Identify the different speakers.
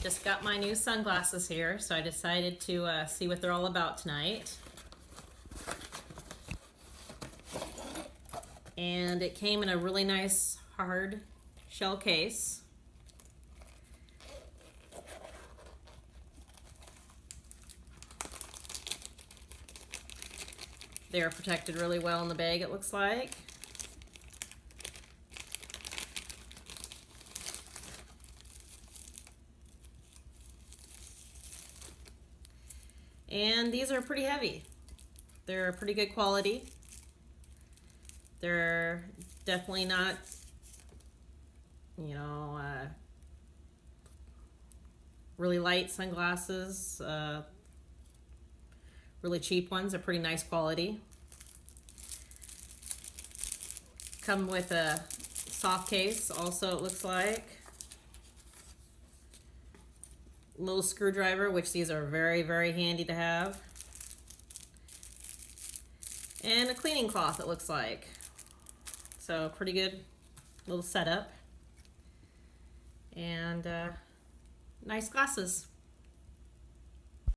Speaker 1: Just got my new sunglasses here, so I decided to see what they're all about tonight. And it came in a really nice hard shell case. They're protected really well in the bag, it looks like. And these are pretty heavy. They're pretty good quality. They're definitely not, you know, really light sunglasses. Really cheap ones are pretty nice quality. Come with a soft case also, it looks like. Little screwdriver, which these are very, very handy to have. And a cleaning cloth, it looks like. So pretty good little setup. And nice glasses.